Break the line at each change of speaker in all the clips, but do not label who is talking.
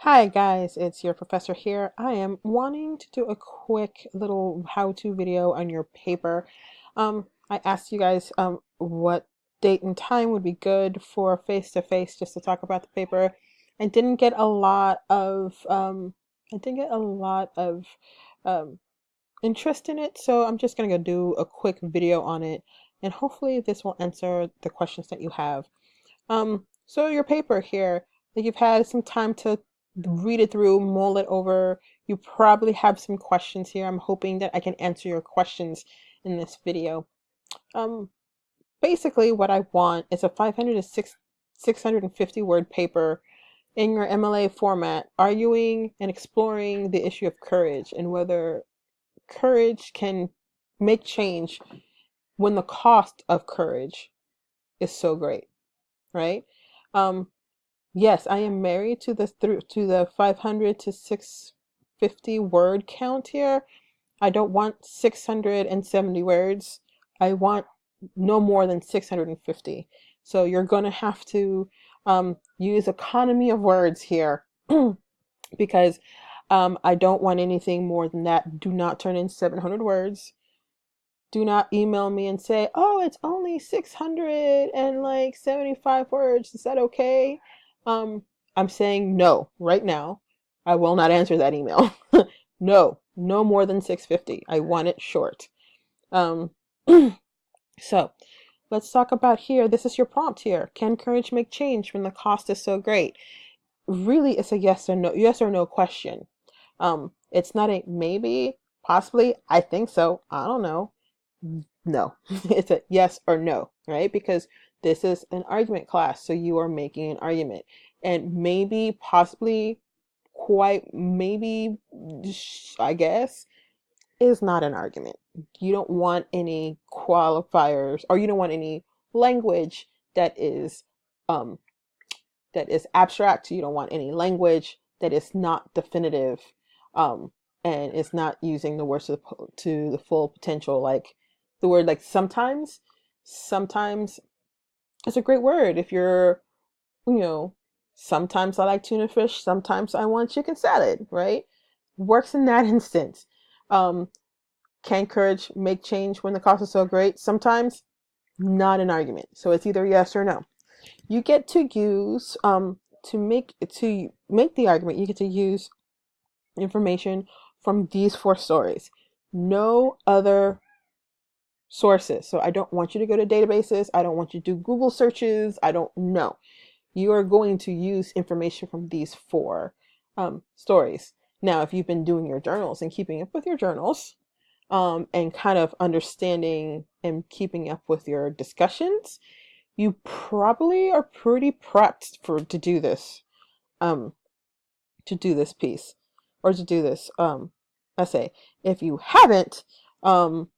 Hi guys, it's your professor here. I am wanting to do a quick little how-to video on your paper. I asked you guys what date and time would be good for face-to-face just to talk about the paper. I didn't get a lot of um, interest in it, so I'm just gonna go do a quick video on it, and hopefully this will answer the questions that you have. So your paper here, like you've had some time to read it through, mull it over. You probably have some questions here. I'm hoping that I can answer your questions in this video. Um, Basically what I want is a 500 to 650 word paper in your MLA format, arguing and exploring the issue of courage and whether courage can make change when the cost of courage is so great, right? Um, Yes, I am married to the 500 to 650 word count here. I don't want 670 words. I want no more than 650. So you're going to have to use economy of words here because I don't want anything more than that. Do not turn in 700 words. Do not email me and say, "Oh, it's only 600 and like 75 words. Is that okay?" Um, I'm saying no right now. I will not answer that email. No, no more than 650. I want it short. Um, so let's talk about here. This is your prompt here. Can courage make change when the cost is so great? Really, it's a yes or no question. It's not a maybe, possibly, I think so, I don't know. No, it's a yes or no, right? Because this is an argument class, so you are making an argument. And maybe, possibly, quite maybe, I guess, is not an argument. You don't want any qualifiers, or you don't want any language that is um abstract. You don't want any language that is not definitive, um, and is not using the words to the full potential. Like the word like sometimes it's a great word if you're, you know, sometimes I like tuna fish, sometimes I want chicken salad, right? Works in that instance. Um, can courage make change when the cost is so great? Sometimes, not an argument. So it's either yes or no. You get to use to make the argument, you get to use information from these four stories. No other sources. So I don't want you to go to databases. I don't want you to do Google searches. I don't know. You are going to use information from these four stories. Now, if you've been doing your journals and keeping up with your journals, and kind of understanding and keeping up with your discussions, you probably are pretty prepped to do this, um, piece, or to do this essay. If you haven't, um,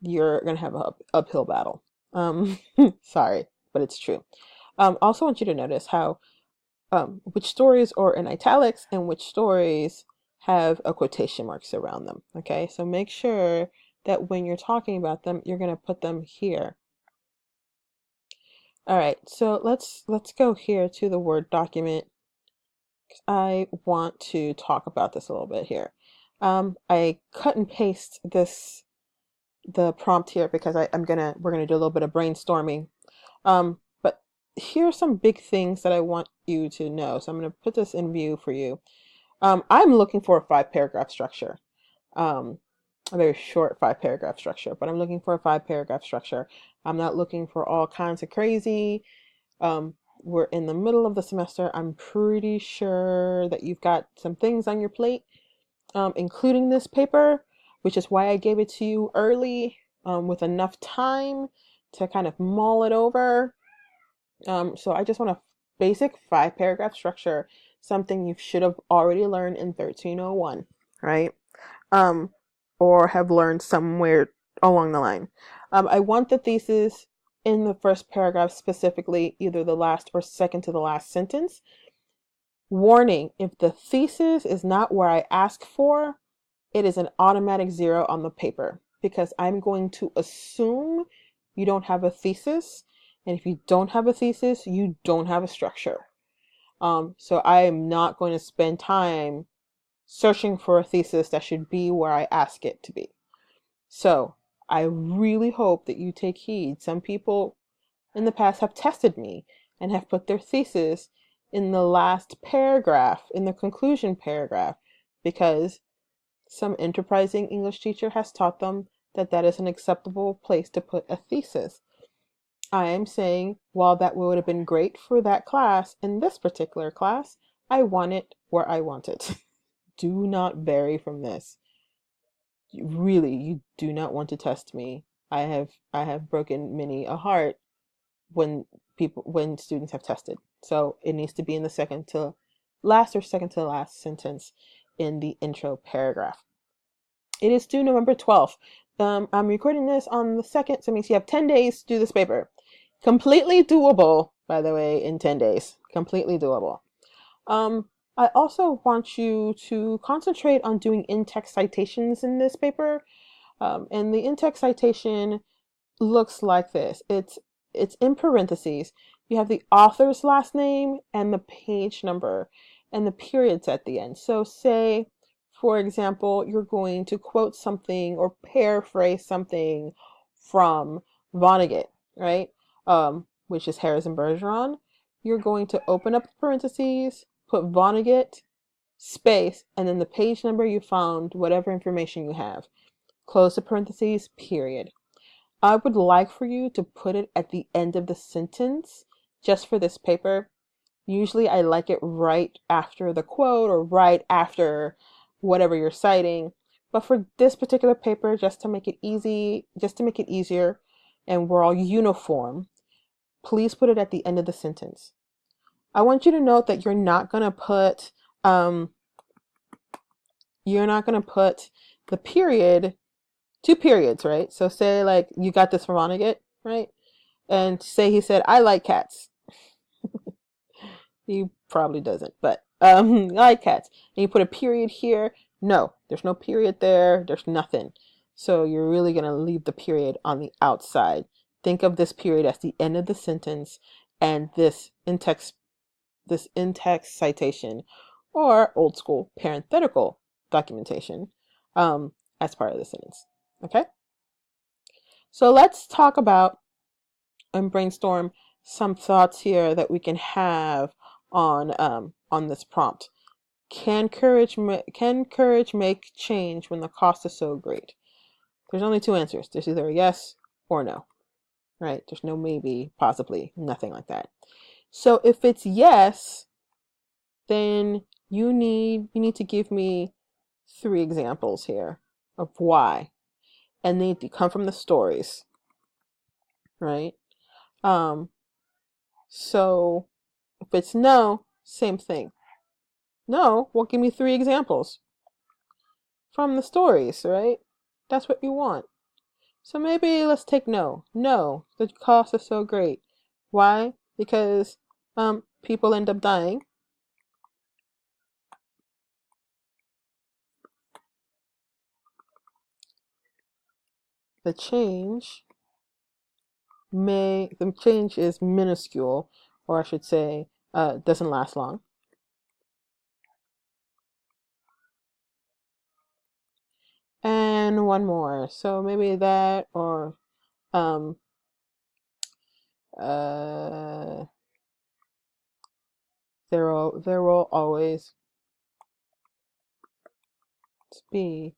you're gonna have a uphill battle. Sorry, but it's true. Also want you to notice how which stories are in italics and which stories have a quotation marks around them. Okay, so make sure that when you're talking about them, you're gonna put them here. All right, so let's go here to the Word document. I want to talk about this a little bit here. I cut and paste the prompt here because we're gonna do a little bit of brainstorming. But here's some big things that I want you to know. So I'm gonna put this in view for you. I'm looking for a 5 paragraph structure. Um, a very short 5 paragraph structure, but I'm looking for a 5 paragraph structure. I'm not looking for all kinds of crazy. We're in the middle of the semester. I'm pretty sure that you've got some things on your plate, including this paper, which is why I gave it to you early, with enough time to kind of mull it over. So I just want a basic 5 paragraph structure, something you should have already learned in 1301, right? Um, or have learned somewhere along the line. I want the thesis in the first paragraph, specifically either the last or second to the last sentence. Warning, if the thesis is not where I ask for, it is an automatic 0 on the paper because I'm going to assume you don't have a thesis. And if you don't have a thesis, you don't have a structure. So I am not going to spend time searching for a thesis that should be where I ask it to be. So I really hope that you take heed. Some people in the past have tested me and have put their thesis in the last paragraph, in the conclusion paragraph, because some enterprising English teacher has taught them that that is an acceptable place to put a thesis. I am saying, while that would have been great for that class, in this particular class, I want it where I want it. Do not vary from this. Really, you do not want to test me. I have broken many a heart when students have tested. So it needs to be in the second to last or second to last sentence in the intro paragraph. It is due November 12th. I'm recording this on the 2nd, so it means you have 10 days to do this paper. Completely doable, by the way, in 10 days. Completely doable. I also want you to concentrate on doing in-text citations in this paper. And the in-text citation looks like this. It's in parentheses. You have the author's last name and the page number and the periods at the end. So say, for example, you're going to quote something or paraphrase something from Vonnegut, right? Which is Harris and Bergeron. You're going to open up the parentheses, put Vonnegut, space, and then the page number you found, whatever information you have. Close the parentheses, period. I would like for you to put it at the end of the sentence just for this paper. Usually I like it right after the quote or right after whatever you're citing. But for this particular paper, just to make it easy, just to make it easier, and we're all uniform, please put it at the end of the sentence. I want you to note that you're not going to put the period, 2 periods, right? So say like you got this from Vonnegut, right? And say he said, I like cats. He probably doesn't, but I like cats. And you put a period here. No, there's no period there. There's nothing. So you're really going to leave the period on the outside. Think of this period as the end of the sentence and this in-text citation or old school parenthetical documentation as part of the sentence. Okay? So let's talk about and brainstorm some thoughts here that we can have on this prompt. Can courage make change when the cost is so great? There's only 2 answers. There's either a yes or no, right? There's no maybe, possibly, nothing like that. So if it's yes, then you need to give me 3 examples here of why, and they need to come from the stories, right? So if it's no, same thing. No, well, give me 3 examples from the stories, right? That's what you want. So maybe let's take no. No, the cost is so great. Why? Because people end up dying. The change is minuscule, or I should say, doesn't last long. And one more. So maybe that, or there will always be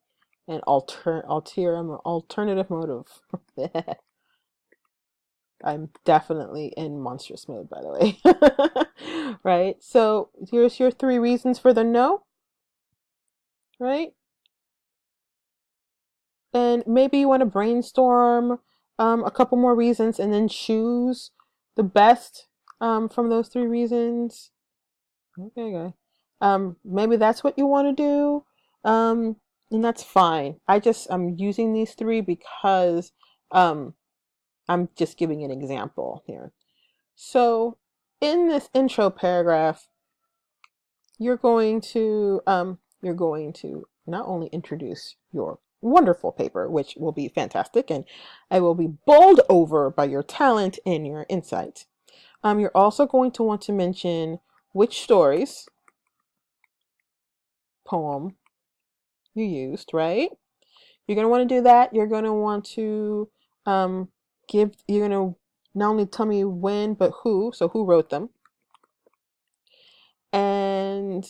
an alternative motive. I'm definitely in monstrous mode, by the way. Right? So here's your 3 reasons for the no. Right? And maybe you want to brainstorm a couple more reasons and then choose the best from those 3 reasons. Okay. Maybe that's what you want to do. And that's fine. I'm using these 3 because I'm just giving an example here. So in this intro paragraph, you're going to not only introduce your wonderful paper, which will be fantastic, and I will be bowled over by your talent and your insight. You're also going to want to mention which stories, poem you used, right? You're going to want to do that. You're going to want to you're going to not only tell me when, but who, so who wrote them, and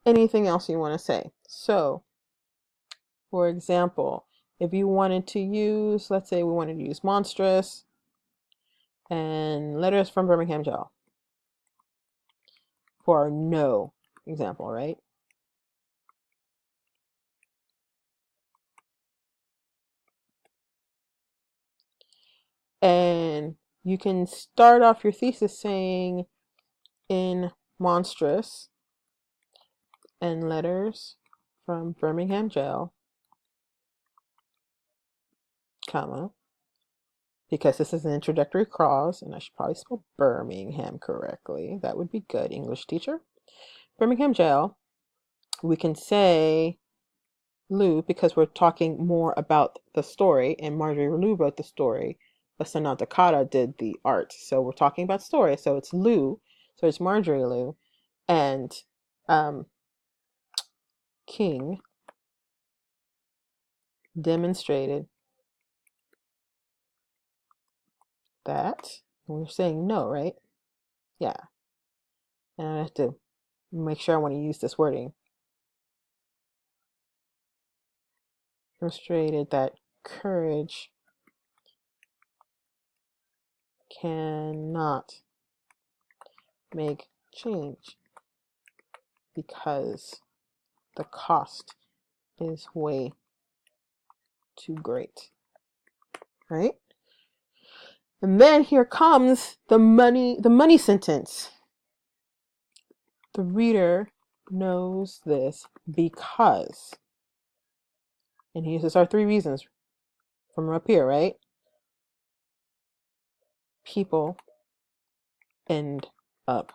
anything else you want to say. So, for example, if you wanted to use, let's say we wanted to use monstrous and letters from Birmingham Jail for our no example, right? And you can start off your thesis saying in monstrous and letters from Birmingham Jail, comma, because this is an introductory clause, and I should probably spell Birmingham correctly. That would be good, English teacher. Birmingham Jail, we can say Lou because we're talking more about the story, and Marjorie Lou wrote the story, but Sanaa Dakota did the art. So we're talking about story, so it's Lou, so it's Marjorie Lou, and King demonstrated that, and we're saying no, right? Yeah. And I have to make sure I want to use this wording. Demonstrated that courage cannot make change because the cost is way too great. Right? And then here comes the money sentence. The reader knows this because, and here's our 3 reasons from up here, right? People end up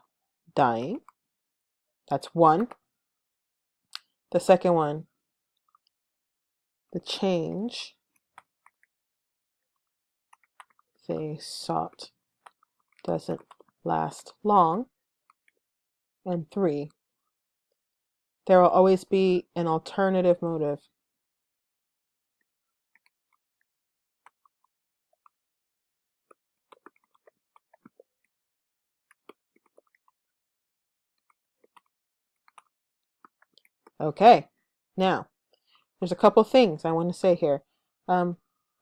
dying. That's 1. The second one, the change they sought doesn't last long. And 3, there will always be an alternative motive. Okay, now there's a couple things I want to say here.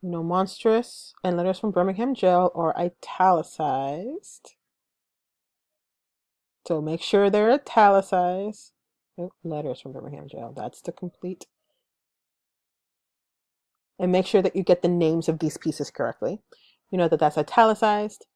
Monstrous and letters from Birmingham Jail are italicized. So make sure they're italicized. Letters from Birmingham Jail, that's the complete. And make sure that you get the names of these pieces correctly. You know that that's italicized.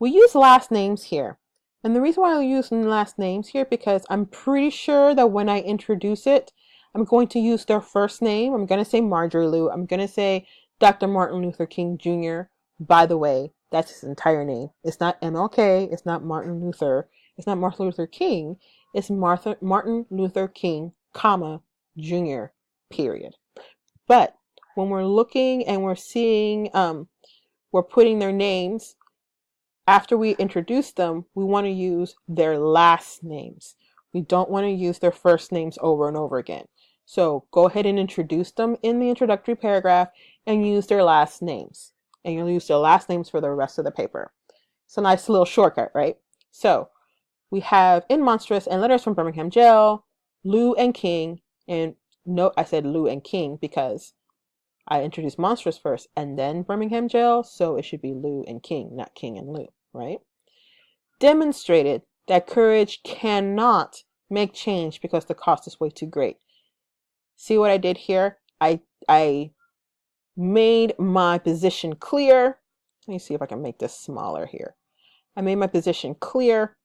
We use last names here. And the reason why I use last names here, because I'm pretty sure that when I introduce it, I'm going to use their first name. I'm going to say Marjorie Lou. I'm going to say Dr. Martin Luther King Jr. By the way, that's his entire name. It's not MLK. It's not Martin Luther. It's not Martin Luther King. It's Martin Luther King, comma, Jr., period. But when we're looking and we're seeing, we're putting their names, after we introduce them, we want to use their last names. We don't want to use their first names over and over again. So go ahead and introduce them in the introductory paragraph and use their last names. And you'll use their last names for the rest of the paper. It's a nice little shortcut, right? So we have in monstrous and letters from Birmingham Jail, Lou and King. And note I said Lou and King because I introduced monstrous first and then Birmingham Jail. So it should be Lou and King, not King and Lou, right? Demonstrated that courage cannot make change because the cost is way too great. See what I did here? I made my position clear. Let me see if I can make this smaller here. I made my position clear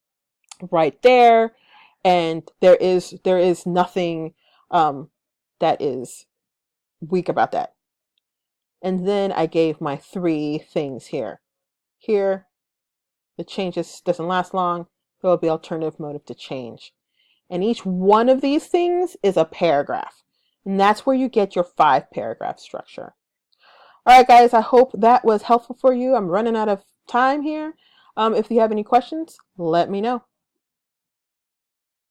right there, and there is nothing that is weak about that. And then I gave my 3 things here. Here, the change doesn't last long. There will be alternative motive to change. And each one of these things is a paragraph. And that's where you get your 5-paragraph structure. All right, guys, I hope that was helpful for you. I'm running out of time here. If you have any questions, let me know.